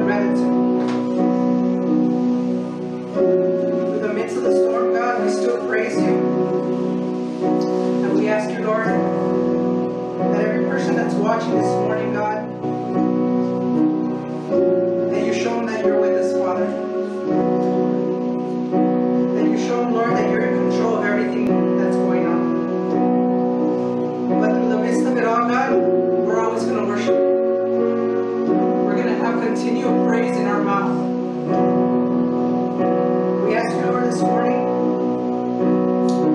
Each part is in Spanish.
gratitude. Through the midst of the storm, God, we still praise you. And we ask you, Lord, that every person that's watching this morning, God, that you show them that you're with us, Father. That you show them, Lord, that you're in control of everything that's going on. But through the midst of it all, God, we're always going to worship you. We're going to have continual praise in our mouth. We ask you, Lord, this morning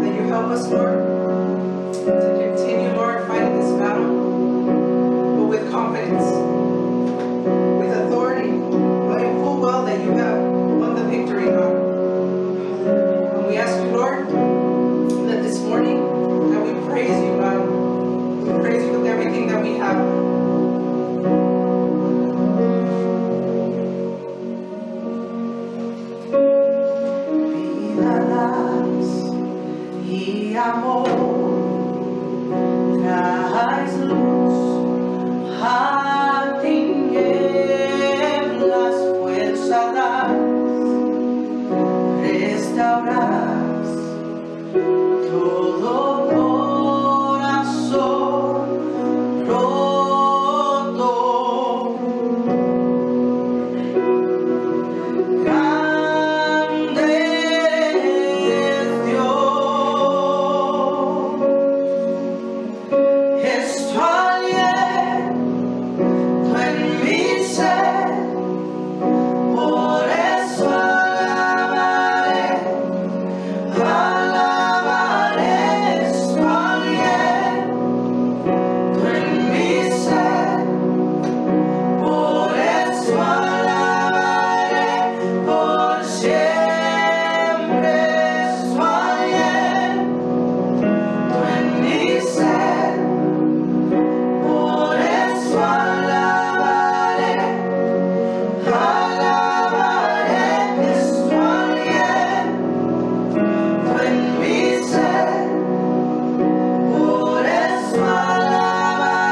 that you help us, Lord, to continue, Lord, fighting this battle, but with confidence, with authority, knowing full well that you have won the victory, God. And we ask you, Lord, that this morning that we praise you, God. We praise you with everything that we have. Vida, paz y amor, traes luz a tinieblas, fuerza das, restauras todo corazón roto. Grande es Dios, estoy aliento en mi ser, por eso alabaré, estoy aliento en mi ser, por eso alabaré, por siempre estoy aliento en mi ser, por eso alabaré, estoy aliento en mi ser, por eso alabaré.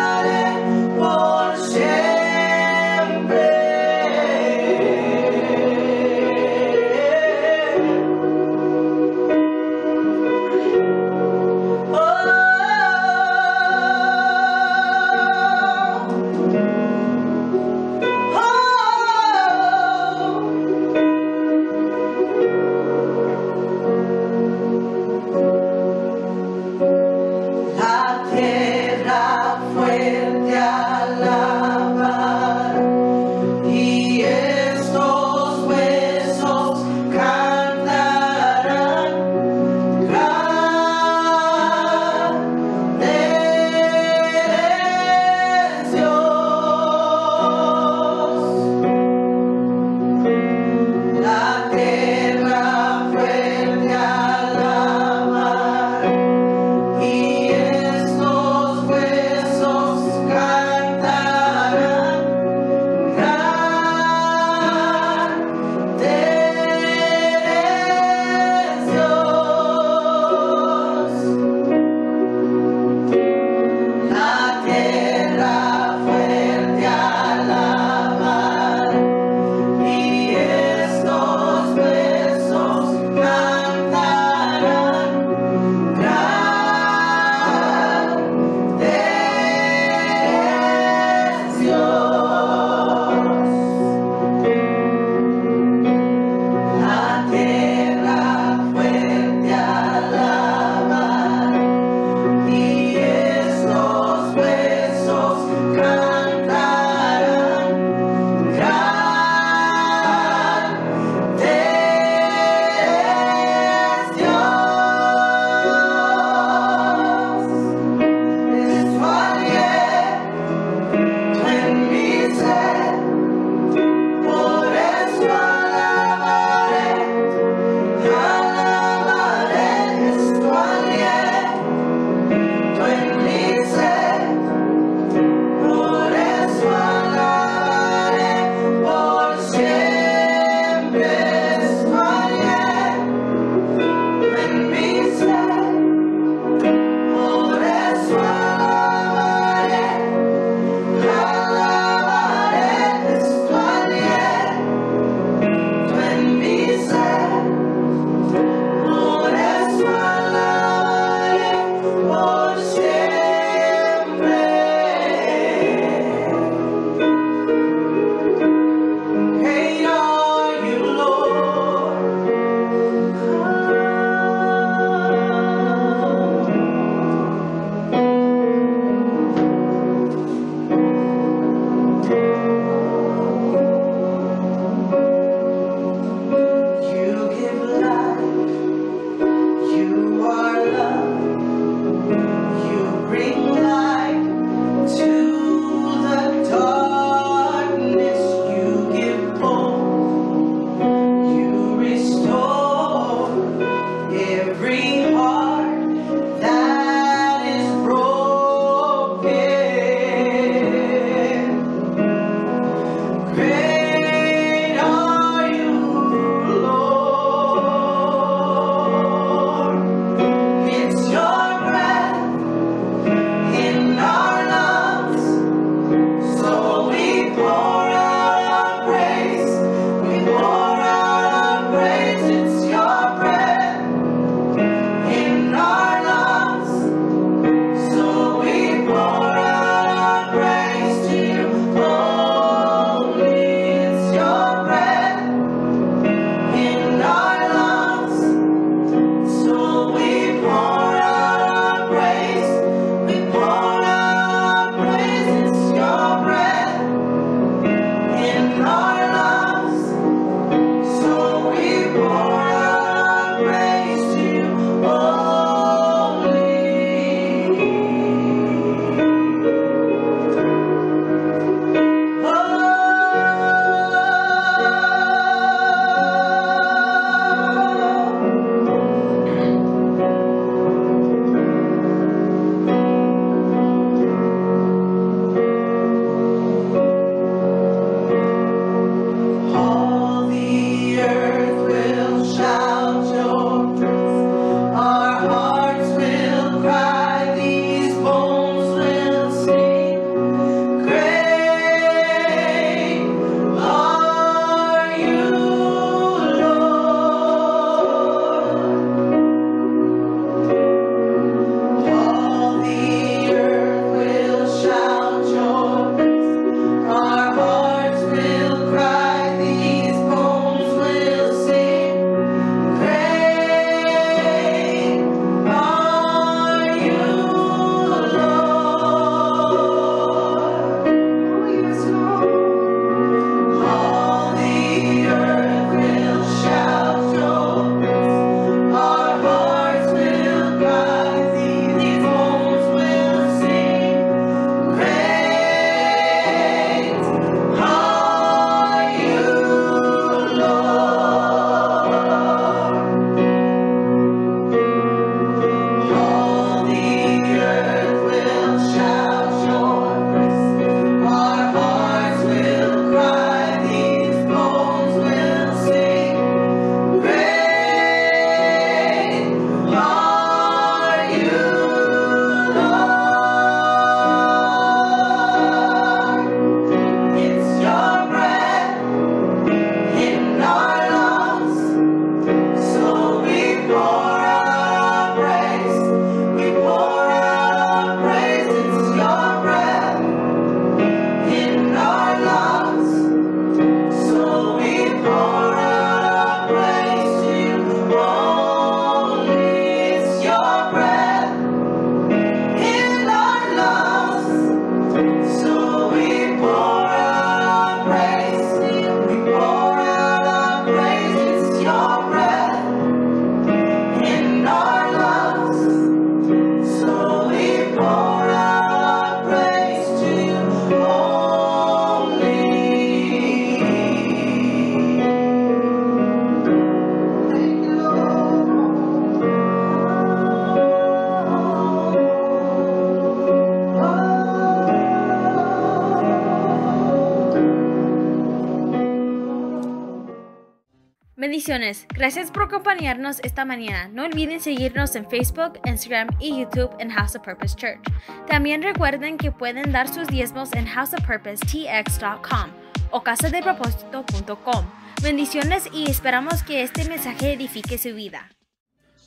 Bendiciones. Gracias por acompañarnos esta mañana. No olviden seguirnos en Facebook, Instagram y YouTube en House of Purpose Church. También recuerden que pueden dar sus diezmos en houseofpurposetx.com o casadepropósito.com. Bendiciones y esperamos que este mensaje edifique su vida.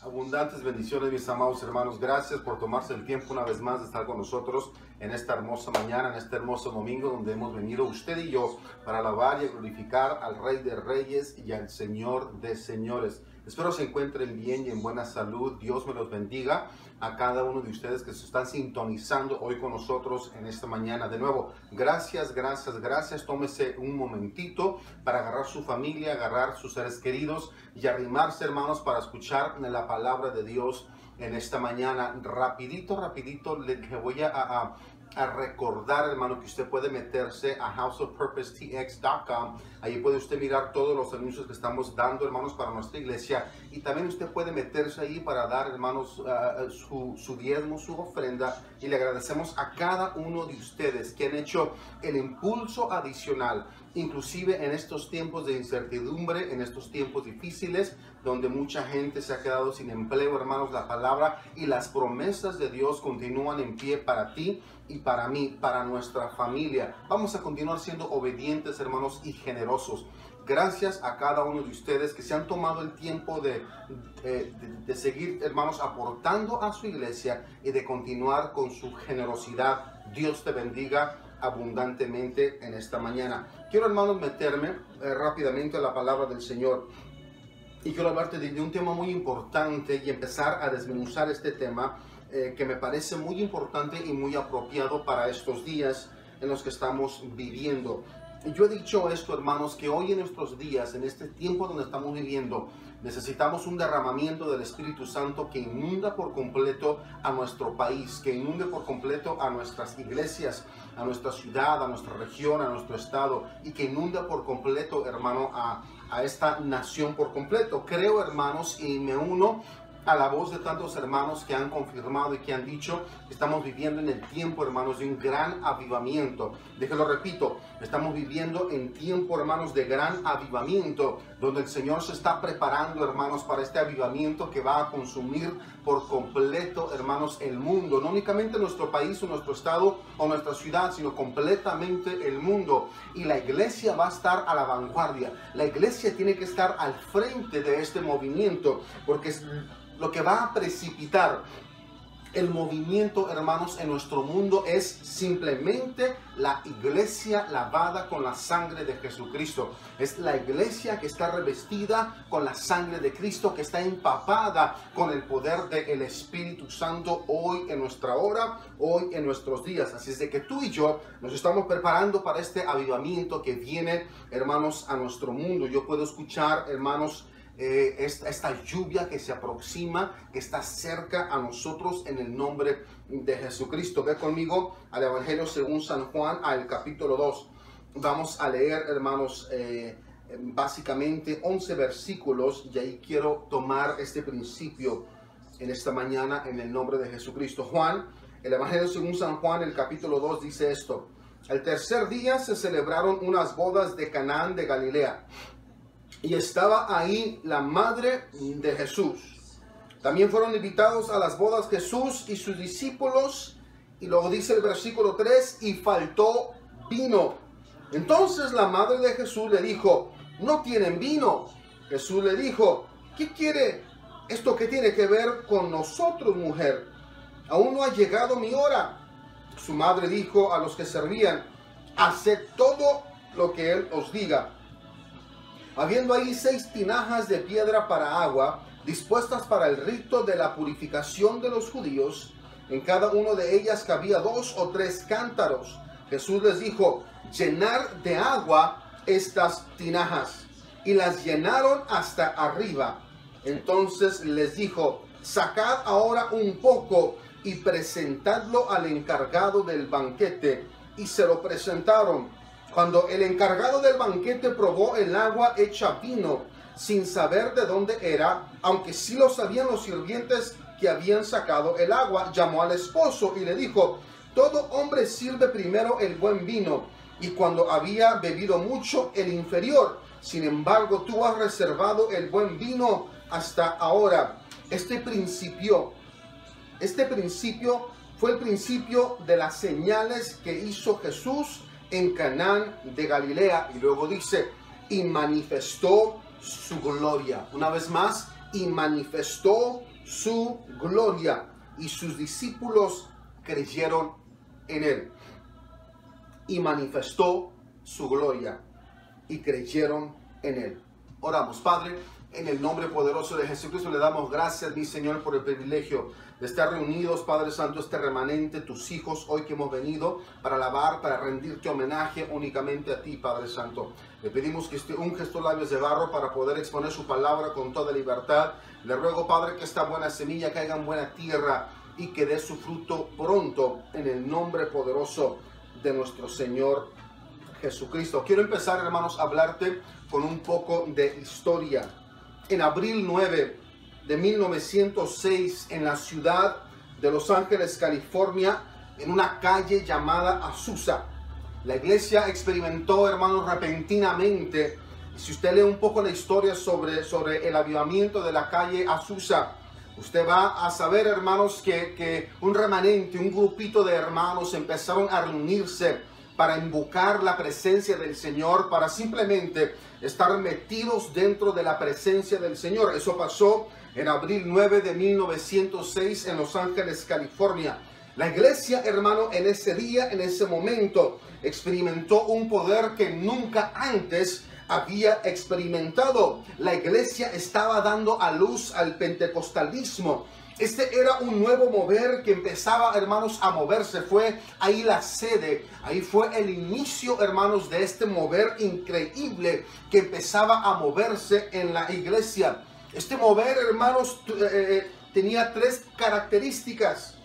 Abundantes bendiciones, mis amados hermanos. Gracias por tomarse el tiempo una vez más de estar con nosotros en esta hermosa mañana, en este hermoso domingo donde hemos venido usted y yo para alabar y glorificar al Rey de Reyes y al Señor de Señores. Espero se encuentren bien y en buena salud. Dios me los bendiga a cada uno de ustedes que se están sintonizando hoy con nosotros en esta mañana. De nuevo, gracias. Tómese un momentito para agarrar su familia, agarrar sus seres queridos y arrimarse, hermanos, para escuchar la palabra de Dios en esta mañana. Rapidito, le voy a recordar, hermano, que usted puede meterse a houseofpurposetx.com. Ahí puede usted mirar todos los anuncios que estamos dando, hermanos, para nuestra iglesia. Y también usted puede meterse ahí para dar, hermanos, su diezmo, su ofrenda. Y le agradecemos a cada uno de ustedes que han hecho el impulso adicional, inclusive en estos tiempos de incertidumbre, en estos tiempos difíciles, donde mucha gente se ha quedado sin empleo, hermanos. La palabra y las promesas de Dios continúan en pie para ti y para mí, para nuestra familia. Vamos a continuar siendo obedientes, hermanos, y generosos. Gracias a cada uno de ustedes que se han tomado el tiempo de seguir, hermanos, aportando a su iglesia y de continuar con su generosidad. Dios te bendiga abundantemente en esta mañana. Quiero, hermanos, meterme rápidamente a la palabra del Señor. Y quiero hablarte de un tema muy importante y empezar a desmenuzar este tema que me parece muy importante y muy apropiado para estos días en los que estamos viviendo. Yo he dicho esto, hermanos, que hoy en nuestros días, en este tiempo donde estamos viviendo, necesitamos un derramamiento del Espíritu Santo que inunda por completo a nuestro país, que inunde por completo a nuestras iglesias, a nuestra ciudad, a nuestra región, a nuestro estado, y que inunde por completo, hermano, a esta nación por completo. Creo, hermanos, y me uno a la voz de tantos hermanos que han confirmado y que han dicho que estamos viviendo en el tiempo, hermanos, de un gran avivamiento. Déjenlo repito, estamos viviendo en tiempo, hermanos, de gran avivamiento, donde el Señor se está preparando, hermanos, para este avivamiento que va a consumir por completo, hermanos, el mundo. No únicamente nuestro país o nuestro estado o nuestra ciudad, sino completamente el mundo. Y la iglesia va a estar a la vanguardia. La iglesia tiene que estar al frente de este movimiento, porque es lo que va a precipitar el movimiento, hermanos, en nuestro mundo es simplemente la iglesia lavada con la sangre de Jesucristo. Es la iglesia que está revestida con la sangre de Cristo, que está empapada con el poder del Espíritu Santo hoy en nuestra hora, hoy en nuestros días. Así es de que tú y yo nos estamos preparando para este avivamiento que viene, hermanos, a nuestro mundo. Yo puedo escuchar, hermanos, esta lluvia que se aproxima, que está cerca a nosotros en el nombre de Jesucristo. Ve conmigo al Evangelio según San Juan, al capítulo 2. Vamos a leer, hermanos, básicamente 11 versículos, y ahí quiero tomar este principio en esta mañana en el nombre de Jesucristo. Juan, el Evangelio según San Juan, el capítulo 2 dice esto: el tercer día se celebraron unas bodas de Canaán de Galilea, y estaba ahí la madre de Jesús. También fueron invitados a las bodas Jesús y sus discípulos. Y luego dice el versículo 3, y faltó vino. Entonces la madre de Jesús le dijo: no tienen vino. Jesús le dijo: ¿qué quiere? ¿Esto qué tiene que ver con nosotros, mujer? Aún no ha llegado mi hora. Su madre dijo a los que servían: haced todo lo que él os diga. Habiendo ahí 6 tinajas de piedra para agua, dispuestas para el rito de la purificación de los judíos, en cada una de ellas cabía 2 o 3 cántaros. Jesús les dijo: llenar de agua estas tinajas. Y las llenaron hasta arriba. Entonces les dijo: sacad ahora un poco y presentadlo al encargado del banquete. Y se lo presentaron. Cuando el encargado del banquete probó el agua hecha vino, sin saber de dónde era, aunque sí lo sabían los sirvientes que habían sacado el agua, llamó al esposo y le dijo: todo hombre sirve primero el buen vino, y cuando había bebido mucho, el inferior. Sin embargo, tú has reservado el buen vino hasta ahora. Este principio fue el principio de las señales que hizo Jesús en Canaán de Galilea. Y luego dice, y manifestó su gloria. Una vez más, y manifestó su gloria. Y sus discípulos creyeron en él. Y manifestó su gloria. Y creyeron en él. Oramos. Padre, en el nombre poderoso de Jesucristo le damos gracias, mi Señor, por el privilegio de estar reunidos, Padre Santo, este remanente, tus hijos, hoy que hemos venido para alabar, para rendirte homenaje únicamente a ti, Padre Santo. Le pedimos que unja estos labios de barro para poder exponer su palabra con toda libertad. Le ruego, Padre, que esta buena semilla caiga en buena tierra y que dé su fruto pronto, en el nombre poderoso de nuestro Señor Jesucristo. Quiero empezar, hermanos, a hablarte con un poco de historia. En abril 9 de 1906, en la ciudad de Los Ángeles, California, en una calle llamada Azusa, la iglesia experimentó, hermanos, repentinamente. Si usted lee un poco la historia sobre el avivamiento de la calle Azusa, usted va a saber, hermanos, que un remanente, un grupito de hermanos empezaron a reunirse para invocar la presencia del Señor, para simplemente estar metidos dentro de la presencia del Señor. Eso pasó en abril 9 de 1906 en Los Ángeles, California. La iglesia, hermano, en ese día, en ese momento, experimentó un poder que nunca antes había experimentado. La iglesia estaba dando a luz al pentecostalismo. Este era un nuevo mover que empezaba, hermanos, a moverse. Fue ahí la sede, ahí fue el inicio, hermanos, de este mover increíble que empezaba a moverse en la iglesia. Este mover, hermanos, tenía tres características.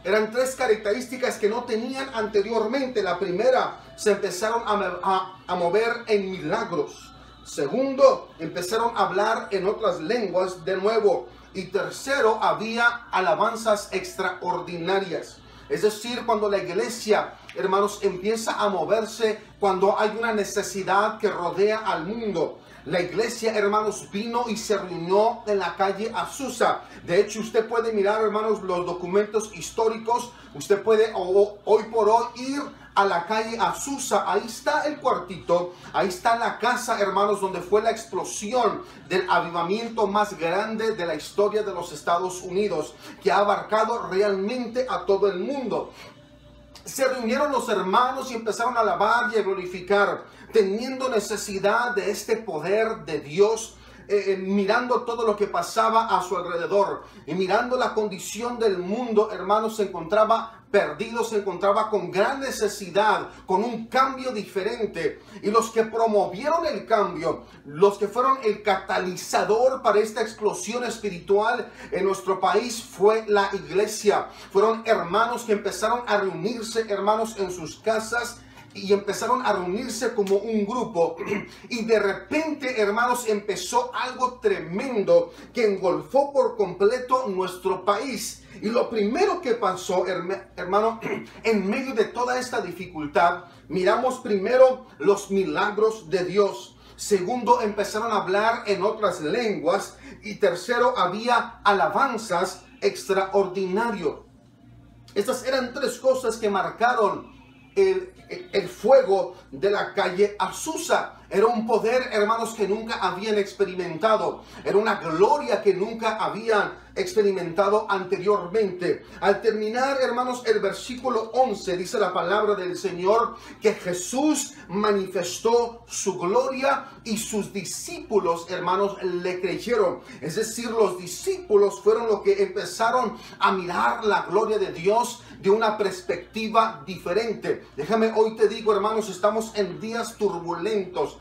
Eran tres características que no tenían anteriormente. La primera, se empezaron a mover en milagros. Segundo, empezaron a hablar en otras lenguas de nuevo. Y tercero, había alabanzas extraordinarias. Es decir, cuando la iglesia, hermanos, empieza a moverse, cuando hay una necesidad que rodea al mundo. La iglesia, hermanos, vino y se reunió en la calle Azusa. De hecho, usted puede mirar, hermanos, los documentos históricos. Usted puede hoy por hoy ir a la calle Azusa. Ahí está el cuartito, ahí está la casa, hermanos, donde fue la explosión del avivamiento más grande de la historia de los Estados Unidos, que ha abarcado realmente a todo el mundo. Se reunieron los hermanos y empezaron a alabar y a glorificar, teniendo necesidad de este poder de Dios, mirando todo lo que pasaba a su alrededor y mirando la condición del mundo, hermanos, se encontraba perdido, se encontraba con gran necesidad, con un cambio diferente. Y los que promovieron el cambio, los que fueron el catalizador para esta explosión espiritual en nuestro país, fue la iglesia. Fueron hermanos que empezaron a reunirse, hermanos, en sus casas, y empezaron a reunirse como un grupo. Y de repente, hermanos, empezó algo tremendo que engolfó por completo nuestro país. Y lo primero que pasó, hermano, en medio de toda esta dificultad, miramos primero los milagros de Dios. Segundo, empezaron a hablar en otras lenguas. Y tercero, había alabanzas extraordinarias. Estas eran tres cosas que marcaron el fuego de la calle Azusa. Era un poder, hermanos, que nunca habían experimentado. Era una gloria que nunca habían experimentado anteriormente. Al terminar, hermanos, el versículo 11 dice la palabra del Señor que Jesús manifestó su gloria y sus discípulos, hermanos, le creyeron. Es decir, los discípulos fueron los que empezaron a mirar la gloria de Dios de una perspectiva diferente. Déjame, hoy te digo, hermanos, estamos en días turbulentos.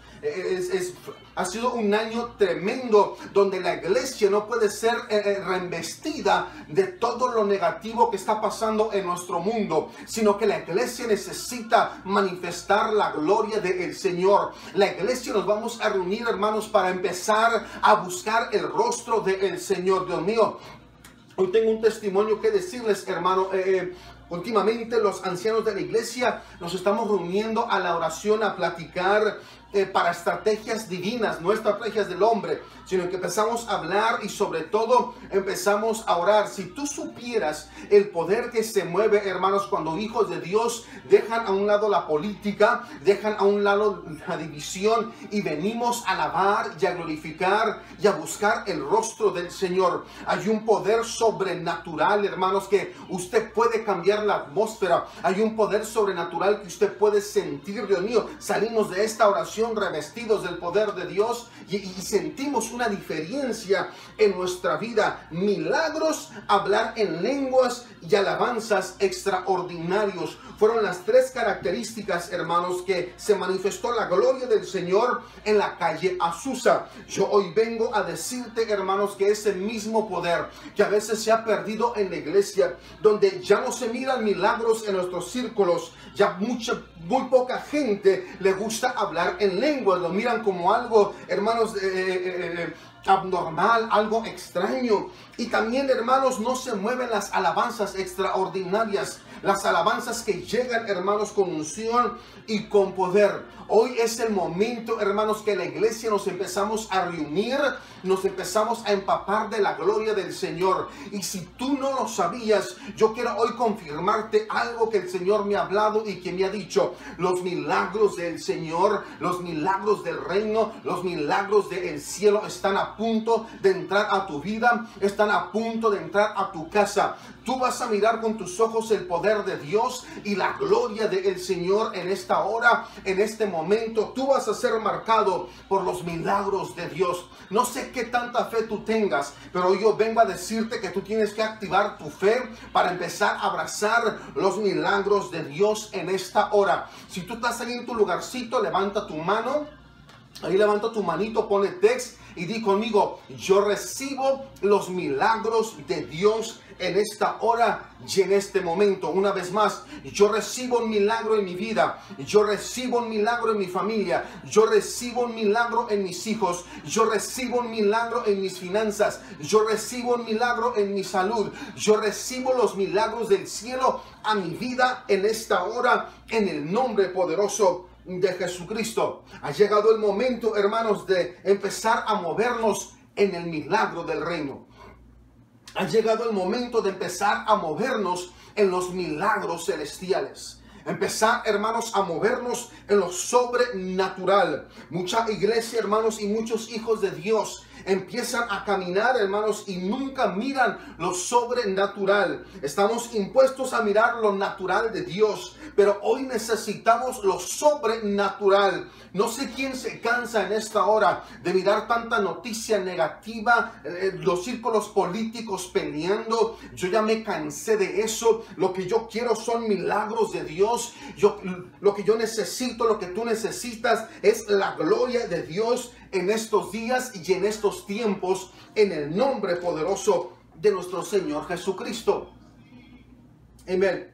Ha sido un año tremendo donde la iglesia no puede ser reinvestida de todo lo negativo que está pasando en nuestro mundo, sino que la iglesia necesita manifestar la gloria del Señor. La iglesia nos vamos a reunir, hermanos, para empezar a buscar el rostro del Señor. Dios mío, hoy tengo un testimonio que decirles, hermano. Últimamente los ancianos de la iglesia nos estamos reuniendo a la oración, a platicar para estrategias divinas, no estrategias del hombre, sino que empezamos a hablar y sobre todo empezamos a orar. Si tú supieras el poder que se mueve, hermanos, cuando hijos de Dios dejan a un lado la política, dejan a un lado la división y venimos a alabar y a glorificar y a buscar el rostro del Señor. Hay un poder sobrenatural, hermanos, que usted puede cambiar la atmósfera. Hay un poder sobrenatural que usted puede sentir. Dios mío, salimos de esta oración revestidos del poder de Dios y sentimos una diferencia en nuestra vida. Milagros, hablar en lenguas y alabanzas extraordinarios fueron las tres características, hermanos, que se manifestó la gloria del Señor en la calle Azusa. Yo hoy vengo a decirte, hermanos, que ese mismo poder que a veces se ha perdido en la iglesia, donde ya no se miran milagros en nuestros círculos, ya muy poca gente le gusta hablar en lenguas, lo miran como algo, hermanos, abnormal, algo extraño. Y también, hermanos, no se mueven las alabanzas extraordinarias, las alabanzas que llegan, hermanos, con unción y con poder. Hoy es el momento, hermanos, que la iglesia nos empezamos a reunir, nos empezamos a empapar de la gloria del Señor. Y si tú no lo sabías, yo quiero hoy confirmarte algo que el Señor me ha hablado y que me ha dicho. Los milagros del Señor, los milagros del reino, los milagros del cielo están a punto de entrar a tu vida, están a punto de entrar a tu casa. Tú vas a mirar con tus ojos el poder de Dios y la gloria del Señor en esta hora, en este momento. Tú vas a ser marcado por los milagros de Dios. No sé qué tanta fe tú tengas, pero yo vengo a decirte que tú tienes que activar tu fe para empezar a abrazar los milagros de Dios en esta hora. Si tú estás ahí en tu lugarcito, levanta tu mano. Ahí levanta tu manito, pone text y di conmigo: yo recibo los milagros de Dios en esta hora y en este momento. Una vez más, yo recibo un milagro en mi vida, yo recibo un milagro en mi familia, yo recibo un milagro en mis hijos, yo recibo un milagro en mis finanzas, yo recibo un milagro en mi salud, yo recibo los milagros del cielo a mi vida en esta hora, en el nombre poderoso de Jesucristo. Ha llegado el momento, hermanos, de empezar a movernos en el milagro del reino. Ha llegado el momento de empezar a movernos en los milagros celestiales. Empezar, hermanos, a movernos en lo sobrenatural. Mucha iglesia, hermanos, y muchos hijos de Dios empiezan a caminar, hermanos, y nunca miran lo sobrenatural. Estamos impuestos a mirar lo natural de Dios, pero hoy necesitamos lo sobrenatural. No sé quién se cansa en esta hora de mirar tanta noticia negativa, los círculos políticos peleando. Yo ya me cansé de eso. Lo que yo quiero son milagros de Dios. Lo que yo necesito, lo que tú necesitas es la gloria de Dios en estos días y en estos tiempos, en el nombre poderoso de nuestro Señor Jesucristo. Amén.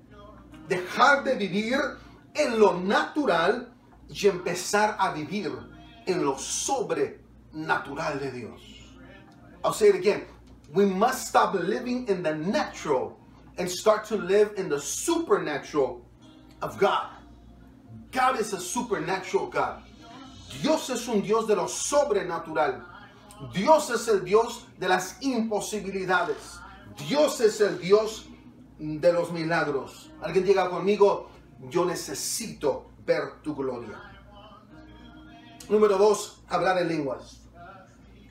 Dejar de vivir en lo natural y empezar a vivir en lo sobrenatural de Dios. I'll say it again. We must stop living in the natural and start to live in the supernatural of God. God is a supernatural God. Dios es un Dios de lo sobrenatural. Dios es el Dios de las imposibilidades. Dios es el Dios de los milagros. Alguien diga conmigo: yo necesito ver tu gloria. Número 2, hablar en lenguas.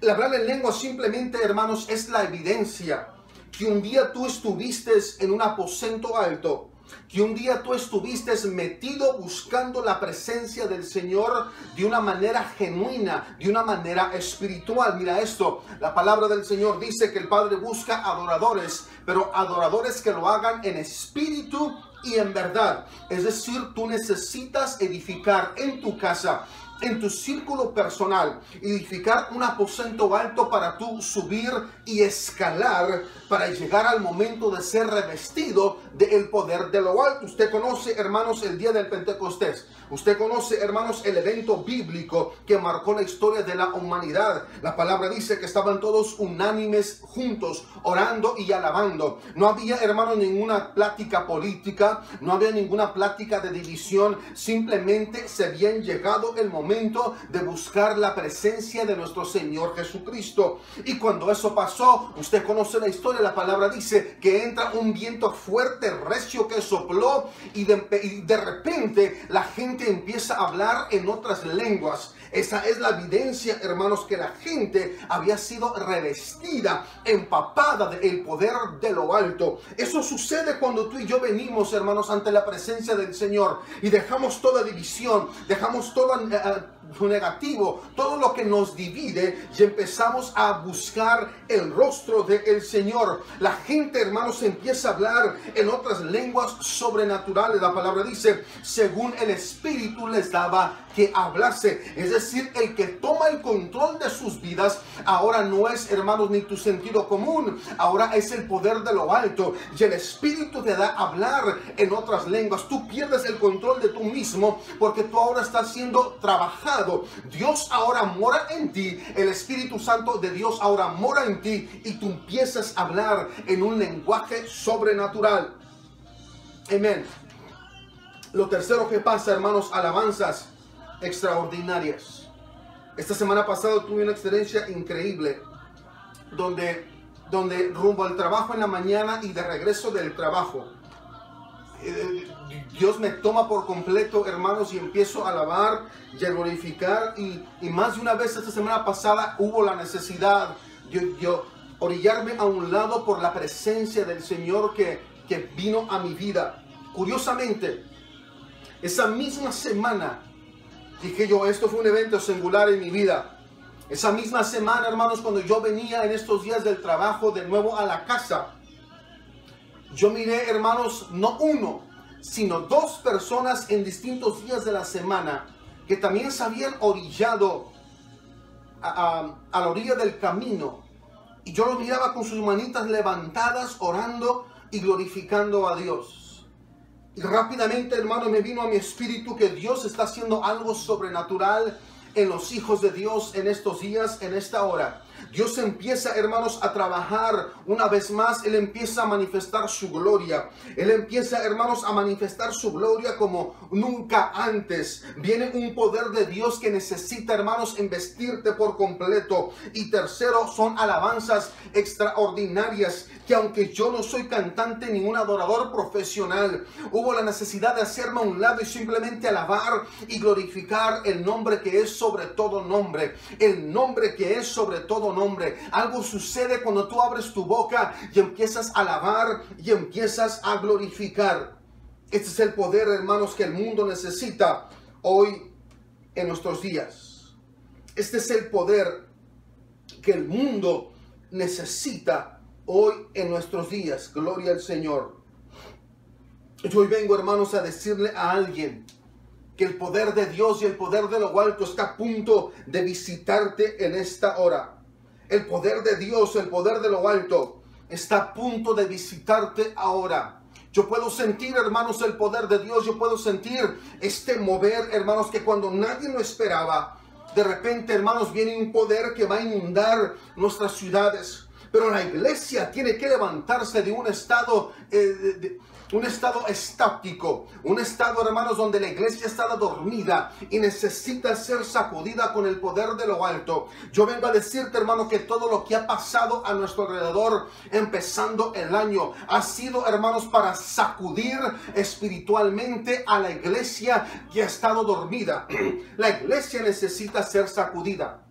El hablar en lenguas simplemente, hermanos, es la evidencia que un día tú estuviste en un aposento alto, que un día tú estuviste metido buscando la presencia del Señor de una manera genuina, de una manera espiritual. Mira esto, la palabra del Señor dice que el Padre busca adoradores, pero adoradores que lo hagan en espíritu y en verdad. Es decir, tú necesitas edificar en tu casa, en tu círculo personal, edificar un aposento alto para tú subir y escalar, para llegar al momento de ser revestido del poder de lo alto. Usted conoce, hermanos, el día del Pentecostés. Usted conoce, hermanos, el evento bíblico que marcó la historia de la humanidad. La palabra dice que estaban todos unánimes juntos, orando y alabando. No había, hermanos, ninguna plática política, no había ninguna plática de división. Simplemente se habían llegado el momento de buscar la presencia de nuestro Señor Jesucristo. Y cuando eso pasó, usted conoce la historia. La palabra dice que entra un viento fuerte, recio, que sopló, y de repente la gente empieza a hablar en otras lenguas. Esa es la evidencia, hermanos, que la gente había sido revestida, empapada del poder de lo alto. Eso sucede cuando tú y yo venimos, hermanos, ante la presencia del Señor y dejamos toda división, dejamos todo negativo, todo lo que nos divide, y empezamos a buscar el rostro del Señor. La gente, hermanos, empieza a hablar en otras lenguas sobrenaturales. La palabra dice, según el Espíritu les daba que hablase. Es decir, el que toma el control de sus vidas ahora no es, hermanos, ni tu sentido común, ahora es el poder de lo alto, y el Espíritu te da a hablar en otras lenguas. Tú pierdes el control de tú mismo porque tú ahora estás siendo trabajado. Dios ahora mora en ti, el Espíritu Santo de Dios ahora mora en ti, y tú empiezas a hablar en un lenguaje sobrenatural. Amén. Lo tercero que pasa, hermanos, alabanzas extraordinarias. Esta semana pasada tuve una experiencia increíble donde rumbo al trabajo en la mañana y de regreso del trabajo, Dios me toma por completo, hermanos, y empiezo a alabar y a glorificar. Y más de una vez esta semana pasada hubo la necesidad de orillarme a un lado por la presencia del Señor que vino a mi vida. Curiosamente, esa misma semana, dije yo, esto fue un evento singular en mi vida. Esa misma semana, hermanos, cuando yo venía en estos días del trabajo de nuevo a la casa, yo miré, hermanos, no uno, sino dos personas en distintos días de la semana que también se habían orillado a la orilla del camino. Y yo los miraba con sus manitas levantadas, orando y glorificando a Dios. Y rápidamente, hermano, me vino a mi espíritu que Dios está haciendo algo sobrenatural en los hijos de Dios en estos días, en esta hora. Dios empieza, hermanos, a trabajar una vez más. Él empieza a manifestar su gloria. Él empieza, hermanos, a manifestar su gloria como nunca antes. Viene un poder de Dios que necesita, hermanos, investirte por completo. Y tercero, son alabanzas extraordinarias, que aunque yo no soy cantante ni un adorador profesional, hubo la necesidad de hacerme a un lado y simplemente alabar y glorificar el nombre que es sobre todo nombre. El nombre que es sobre todo nombre. Algo sucede cuando tú abres tu boca y empiezas a alabar y empiezas a glorificar. Este es el poder, hermanos, que el mundo necesita hoy en nuestros días. Este es el poder que el mundo necesita hoy en nuestros días. Gloria al Señor. Yo hoy vengo, hermanos, a decirle a alguien que el poder de Dios y el poder de lo alto está a punto de visitarte en esta hora. El poder de Dios, el poder de lo alto está a punto de visitarte ahora. Yo puedo sentir, hermanos, el poder de Dios. Yo puedo sentir este mover, hermanos, que cuando nadie lo esperaba, de repente, hermanos, viene un poder que va a inundar nuestras ciudades. Pero la iglesia tiene que levantarse de un estado estático, un estado, hermanos, donde la iglesia está dormida y necesita ser sacudida con el poder de lo alto. Yo vengo a decirte, hermano, que todo lo que ha pasado a nuestro alrededor, empezando el año, ha sido, hermanos, para sacudir espiritualmente a la iglesia que ha estado dormida. La iglesia necesita ser sacudida.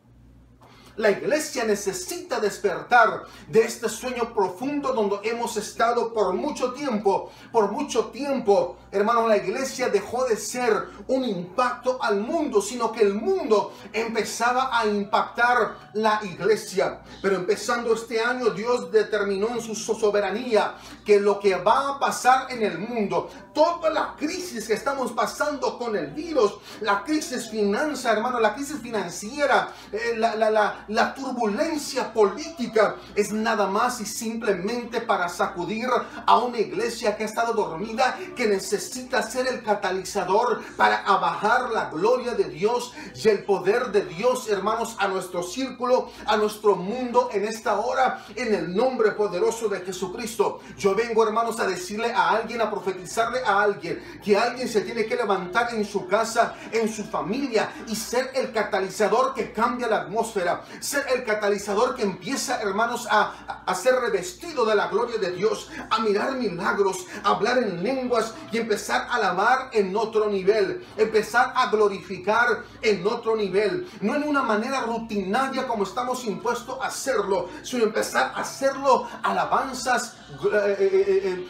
La iglesia necesita despertar de este sueño profundo donde hemos estado por mucho tiempo. Por mucho tiempo, hermanos, la iglesia dejó de ser un impacto al mundo, sino que el mundo empezaba a impactar la iglesia. Pero empezando este año, Dios determinó en su soberanía que lo que va a pasar en el mundo, toda la crisis que estamos pasando con el virus, la crisis financiera, hermano, la crisis financiera, la turbulencia política, es nada más y simplemente para sacudir a una iglesia que ha estado dormida, que necesita ser el catalizador para bajar la gloria de Dios y el poder de Dios, hermanos, a nuestro círculo, a nuestro mundo en esta hora, en el nombre poderoso de Jesucristo. Yo vengo, hermanos, a decirle a alguien, a profetizarle a alguien, que alguien se tiene que levantar en su casa, en su familia, y ser el catalizador que cambia la atmósfera, ser el catalizador que empieza, hermanos, a ser revestido de la gloria de Dios, a mirar milagros, a hablar en lenguas y empezar a alabar en otro nivel, empezar a glorificar en otro nivel, no en una manera rutinaria como estamos impuestos a hacerlo, sino empezar a hacerlo alabanzas,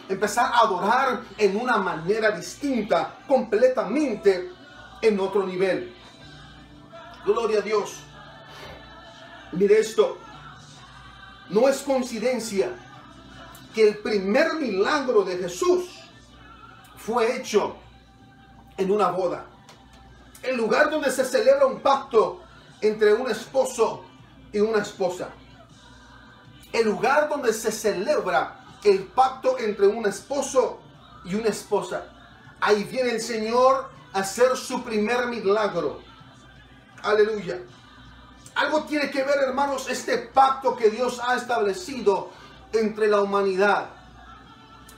empezar a adorar en una manera distinta, completamente en otro nivel. Gloria a Dios. Mire esto, no es coincidencia que el primer milagro de Jesús fue hecho en una boda, el lugar donde se celebra un pacto entre un esposo y una esposa, el lugar donde se celebra el pacto entre un esposo y una esposa. Ahí viene el Señor a hacer su primer milagro. Aleluya. Algo tiene que ver, hermanos, este pacto que Dios ha establecido entre la humanidad.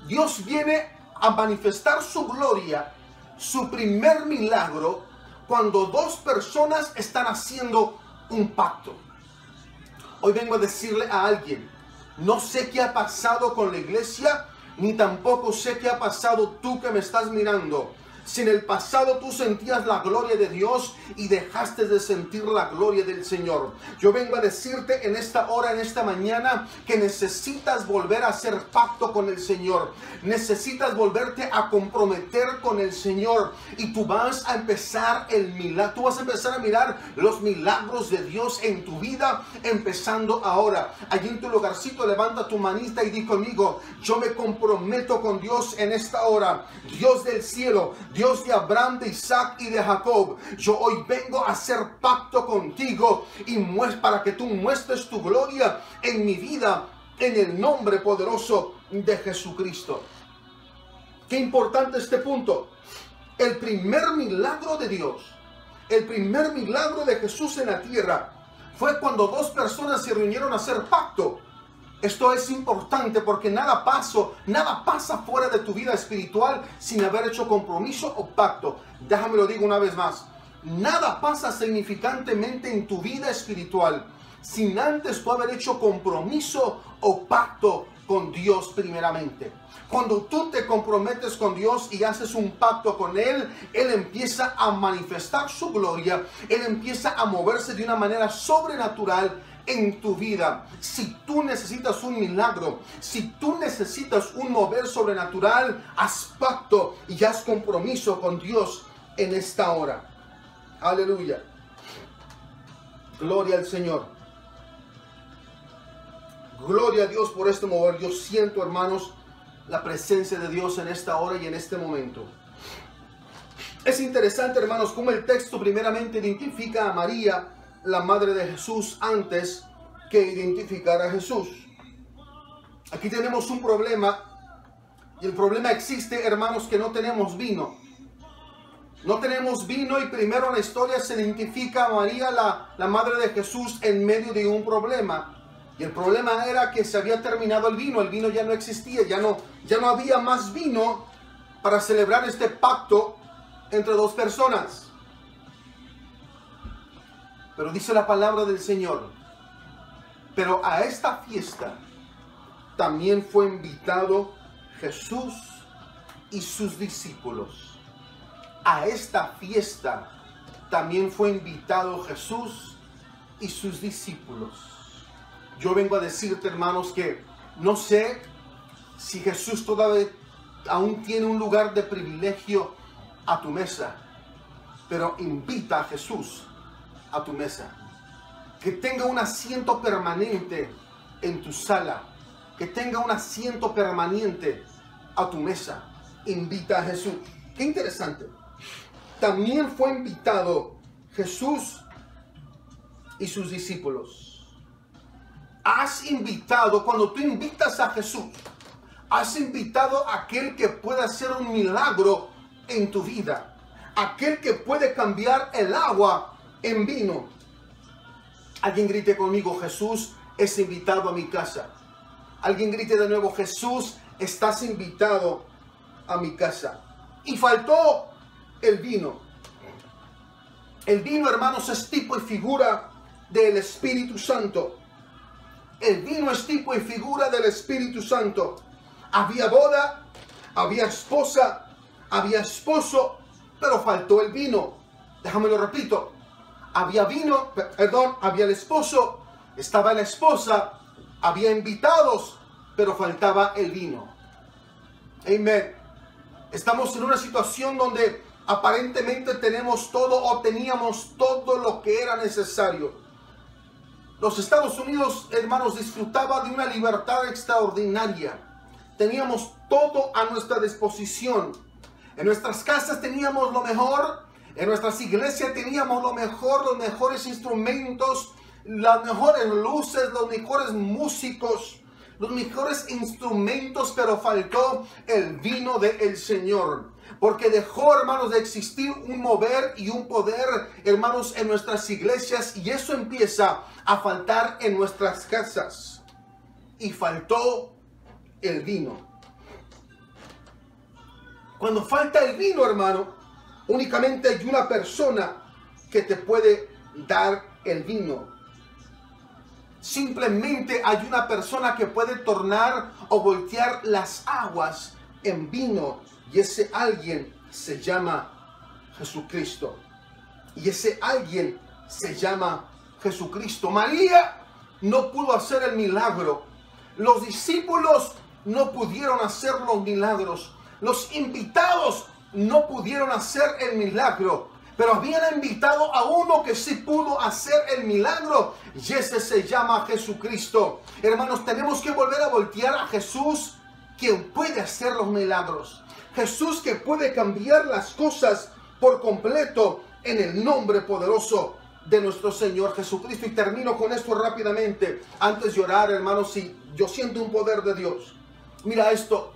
Dios viene a manifestar su gloria, su primer milagro, cuando dos personas están haciendo un pacto. Hoy vengo a decirle a alguien, no sé qué ha pasado con la iglesia, ni tampoco sé qué ha pasado tú que me estás mirando. Si en el pasado tú sentías la gloria de Dios y dejaste de sentir la gloria del Señor, yo vengo a decirte en esta hora, en esta mañana, que necesitas volver a hacer pacto con el Señor. Necesitas volverte a comprometer con el Señor, y tú vas a empezar el milagro. Tú vas a empezar a mirar los milagros de Dios en tu vida, empezando ahora. Allí en tu lugarcito, levanta tu manita y di conmigo: yo me comprometo con Dios en esta hora. Dios del cielo, Dios de Abraham, de Isaac y de Jacob, yo hoy vengo a hacer pacto contigo y para que tú muestres tu gloria en mi vida, en el nombre poderoso de Jesucristo. Qué importante este punto. El primer milagro de Dios, el primer milagro de Jesús en la tierra, fue cuando dos personas se reunieron a hacer pacto. Esto es importante porque nada pasa fuera de tu vida espiritual sin haber hecho compromiso o pacto. Déjame lo digo una vez más. Nada pasa significantemente en tu vida espiritual sin antes tú haber hecho compromiso o pacto con Dios primeramente. Cuando tú te comprometes con Dios y haces un pacto con Él, Él empieza a manifestar su gloria. Él empieza a moverse de una manera sobrenatural en tu vida. Si tú necesitas un milagro, si tú necesitas un mover sobrenatural, haz pacto y haz compromiso con Dios en esta hora. Aleluya. Gloria al Señor. Gloria a Dios por este mover. Yo siento, hermanos, la presencia de Dios en esta hora y en este momento. Es interesante, hermanos, cómo el texto primeramente identifica a María, la madre de Jesús, antes que identificar a Jesús. Aquí tenemos un problema, y el problema existe, hermanos, que no tenemos vino. No tenemos vino, y primero en la historia se identifica a María, la madre de Jesús, en medio de un problema. Y el problema era que se había terminado el vino ya no existía, ya no había más vino para celebrar este pacto entre dos personas. Pero dice la palabra del Señor, pero a esta fiesta también fue invitado Jesús y sus discípulos. A esta fiesta también fue invitado Jesús y sus discípulos. Yo vengo a decirte, hermanos, que no sé si Jesús todavía aún tiene un lugar de privilegio a tu mesa, pero invita a Jesús a tu mesa. Que tenga un asiento permanente en tu sala. que tenga un asiento permanente a tu mesa. Invita a Jesús. Qué interesante. También fue invitado Jesús y sus discípulos. Has invitado, cuando tú invitas a Jesús, has invitado a aquel que puede hacer un milagro en tu vida. Aquel que puede cambiar el agua en vino. Alguien grite conmigo: Jesús es invitado a mi casa. Alguien grite de nuevo: Jesús, estás invitado a mi casa. Y faltó el vino. El vino, hermanos, es tipo y figura del Espíritu Santo. El vino es tipo y figura del Espíritu Santo. Había boda, había esposa, había esposo, pero faltó el vino. Déjame lo repito. Había vino, perdón, había el esposo, estaba la esposa, había invitados, pero faltaba el vino. Amén. Estamos en una situación donde aparentemente tenemos todo o teníamos todo lo que era necesario. Los Estados Unidos, hermanos, disfrutaba de una libertad extraordinaria. Teníamos todo a nuestra disposición. En nuestras casas teníamos lo mejor. En nuestras iglesias teníamos lo mejor, los mejores instrumentos, las mejores luces, los mejores músicos, los mejores instrumentos, pero faltó el vino del Señor. Porque dejó, hermanos, de existir un mover y un poder, hermanos, en nuestras iglesias, y eso empieza a faltar en nuestras casas. Y faltó el vino. Cuando falta el vino, hermano, únicamente hay una persona que te puede dar el vino. Simplemente hay una persona que puede tornar o voltear las aguas en vino. Y ese alguien se llama Jesucristo. Y ese alguien se llama Jesucristo. María no pudo hacer el milagro. Los discípulos no pudieron hacer los milagros. Los invitados no pudieron hacer el milagro, pero habían invitado a uno que sí pudo hacer el milagro, y ese se llama Jesucristo. Hermanos, tenemos que volver a voltear a Jesús, quien puede hacer los milagros. Jesús, que puede cambiar las cosas por completo en el nombre poderoso de nuestro Señor Jesucristo. Y termino con esto rápidamente, antes de orar, hermanos. Si yo siento un poder de Dios. Mira esto.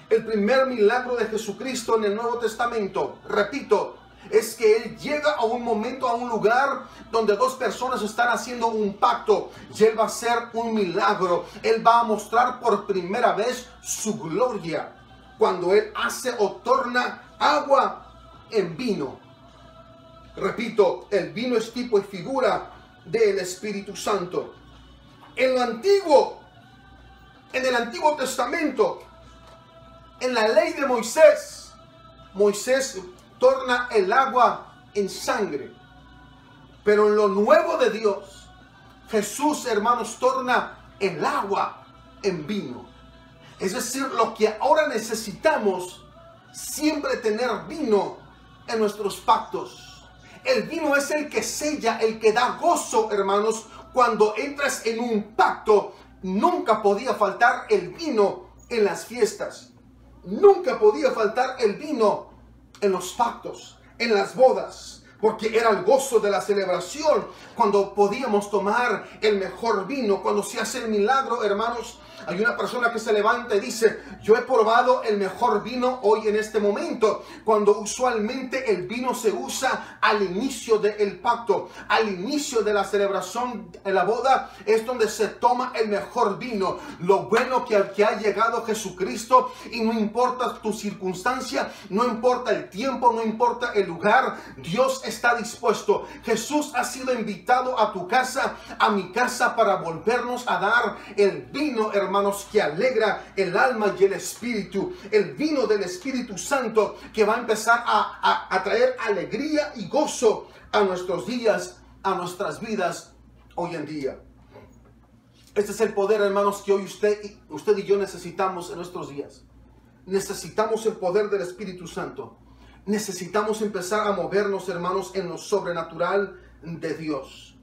El primer milagro de Jesucristo en el Nuevo Testamento, repito, es que Él llega a un momento, a un lugar donde dos personas están haciendo un pacto, y Él va a hacer un milagro. Él va a mostrar por primera vez su gloria cuando Él hace o torna agua en vino. Repito, el vino es tipo y figura del Espíritu Santo. En el Antiguo Testamento, en la ley de Moisés, Moisés torna el agua en sangre. Pero en lo nuevo de Dios, Jesús, hermanos, torna el agua en vino. Es decir, lo que ahora necesitamos, siempre tener vino en nuestros pactos. El vino es el que sella, el que da gozo, hermanos. Cuando entras en un pacto, nunca podía faltar el vino en las fiestas. Nunca podía faltar el vino en los pactos, en las bodas, porque era el gozo de la celebración cuando podíamos tomar el mejor vino. Cuando se hace el milagro, hermanos, hay una persona que se levanta y dice: yo he probado el mejor vino hoy en este momento. Cuando usualmente el vino se usa al inicio del pacto, al inicio de la celebración de la boda, es donde se toma el mejor vino. Lo bueno que ha llegado Jesucristo, y no importa tu circunstancia, no importa el tiempo, no importa el lugar, Dios está dispuesto. Jesús ha sido invitado a tu casa, a mi casa, para volvernos a dar el vino, hermanos, que alegra el alma y el espíritu. El vino del Espíritu Santo, que va a empezar a traer alegría y gozo a nuestros días, a nuestras vidas hoy en día. Este es el poder, hermanos, que hoy usted y yo necesitamos en nuestros días. Necesitamos el poder del Espíritu Santo. Necesitamos empezar a movernos, hermanos, en lo sobrenatural de Dios.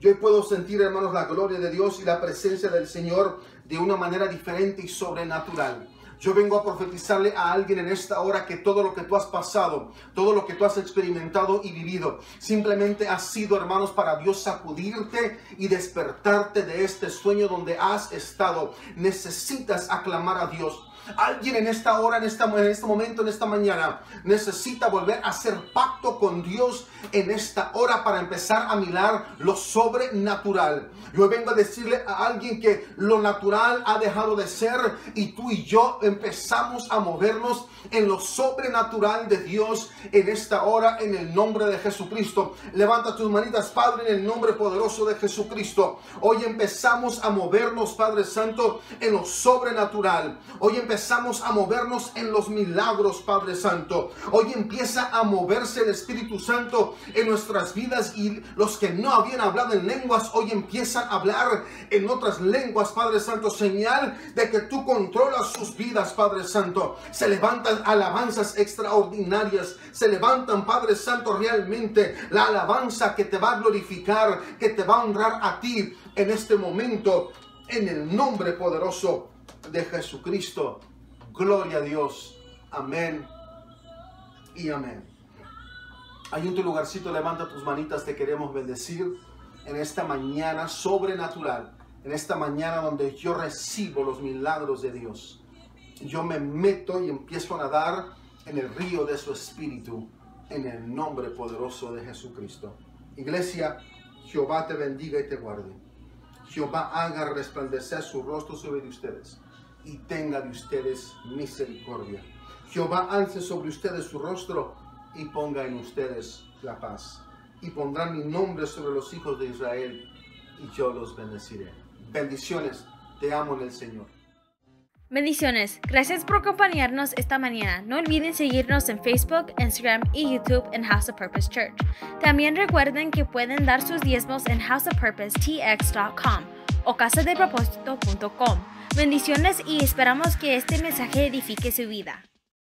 Yo puedo sentir, hermanos, la gloria de Dios y la presencia del Señor de una manera diferente y sobrenatural. Yo vengo a profetizarle a alguien en esta hora que todo lo que tú has pasado, todo lo que tú has experimentado y vivido, simplemente ha sido, hermanos, para Dios sacudirte y despertarte de este sueño donde has estado. Necesitas aclamar a Dios. Alguien en esta hora, en este momento, en esta mañana, necesita volver a hacer pacto con Dios en esta hora para empezar a mirar lo sobrenatural. Yo vengo a decirle a alguien que lo natural ha dejado de ser y tú y yo empezamos a movernos en lo sobrenatural de Dios en esta hora, en el nombre de Jesucristo. Levanta tus manitas, Padre, en el nombre poderoso de Jesucristo. Hoy empezamos a movernos, Padre Santo, en lo sobrenatural. Hoy empezamos a movernos en los milagros, Padre Santo. Hoy empieza a moverse el Espíritu Santo en nuestras vidas y los que no habían hablado en lenguas, hoy empiezan a hablar en otras lenguas, Padre Santo. Señal de que tú controlas sus vidas, Padre Santo. Se levantan alabanzas extraordinarias. Se levantan, Padre Santo, realmente la alabanza que te va a glorificar, que te va a honrar a ti en este momento, en el nombre poderoso de Jesucristo. Gloria a Dios. Amén y amén. Ahí en tu lugarcito, levanta tus manitas, te queremos bendecir en esta mañana sobrenatural, en esta mañana donde yo recibo los milagros de Dios. Yo me meto y empiezo a nadar en el río de su Espíritu, en el nombre poderoso de Jesucristo. Iglesia, Jehová te bendiga y te guarde. Jehová haga resplandecer su rostro sobre ustedes y tenga de ustedes misericordia. Jehová alce sobre ustedes su rostro y ponga en ustedes la paz. Y pondrá mi nombre sobre los hijos de Israel y yo los bendeciré. Bendiciones, te amo en el Señor. Bendiciones. Gracias por acompañarnos esta mañana. No olviden seguirnos en Facebook, Instagram y YouTube en House of Purpose Church. También recuerden que pueden dar sus diezmos en houseofpurposetx.com o casadepropósito.com. Bendiciones y esperamos que este mensaje edifique su vida.